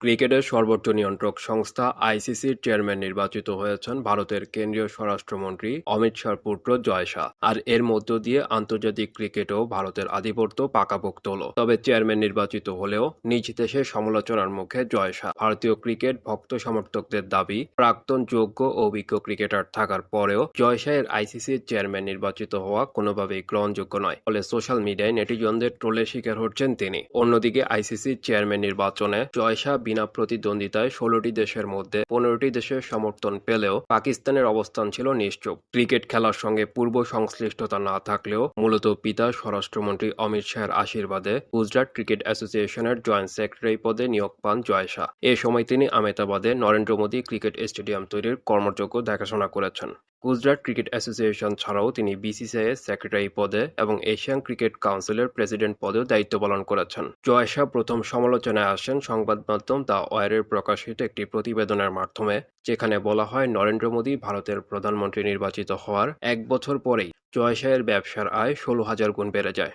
ক্রিকেটের সর্বোচ্চ নিয়ন্ত্রক সংস্থা আইসিসির চেয়ারম্যান নির্বাচিত হয়েছেন ভারতের কেন্দ্রীয় স্বরাষ্ট্রমন্ত্রী অমিত শাহর পুত্র জয় শাহ। আর এর মধ্য দিয়ে আন্তর্জাতিক ক্রিকেটেও ভারতের আধিপত্য পাকাপোক্ত হল। তবে চেয়ারম্যান নির্বাচিত হলেও নিজ দেশে সমালোচনার মুখে জয় শাহ। ভারতীয় ক্রিকেট ভক্ত সমর্থকদের দাবি, প্রাক্তন যোগ্য ও অভিজ্ঞ ক্রিকেটার থাকার পরেও জয় শাহের আইসিসির চেয়ারম্যান নির্বাচিত হওয়া কোনোভাবেই গ্রহণযোগ্য নয়। ফলে সোশ্যাল মিডিয়ায় নেটিজনদের ট্রোলের শিকার হচ্ছেন তিনি। অন্যদিকে আইসিসির চেয়ারম্যান নির্বাচনে জয় শাহ বিনা প্রতিদ্বন্দ্বিতায় 16টি দেশের মধ্যে 15টি দেশের সমর্থন পেলেও পাকিস্তানের অবস্থান ছিল নিশ্চুপ। ক্রিকেট খেলার সঙ্গে পূর্ব সংশ্লিষ্টতা না থাকলেও মূলত পিতা স্বরাষ্ট্রমন্ত্রী অমিত শাহের আশীর্বাদে গুজরাট ক্রিকেট অ্যাসোসিয়েশনের জয়েন্ট সেক্রেটারি পদে নিয়োগ পান জয় শাহ। এ সময় তিনি আহমেদাবাদে নরেন্দ্র মোদী ক্রিকেট স্টেডিয়াম তৈরির কর্মযজ্ঞ দেখাশোনা করেছেন। গুজরাট ক্রিকেট অ্যাসোসিয়েশন ছাড়াও তিনি বিসিসিআই সেক্রেটারি পদে এবং এশিয়ান ক্রিকেট কাউন্সিলের প্রেসিডেন্ট পদেও দায়িত্ব পালন করেছেন। জয় শাহ প্রথম সমালোচনায় আসেন সংবাদ মাধ্যম দ্য ওয়ারের প্রকাশিত একটি প্রতিবেদনের মাধ্যমে, যেখানে বলা হয় নরেন্দ্র মোদী ভারতের প্রধানমন্ত্রী নির্বাচিত হওয়ার 1 বছর পরেই জয় শাহের ব্যবসার আয় 16,000 গুণ বেড়ে যায়।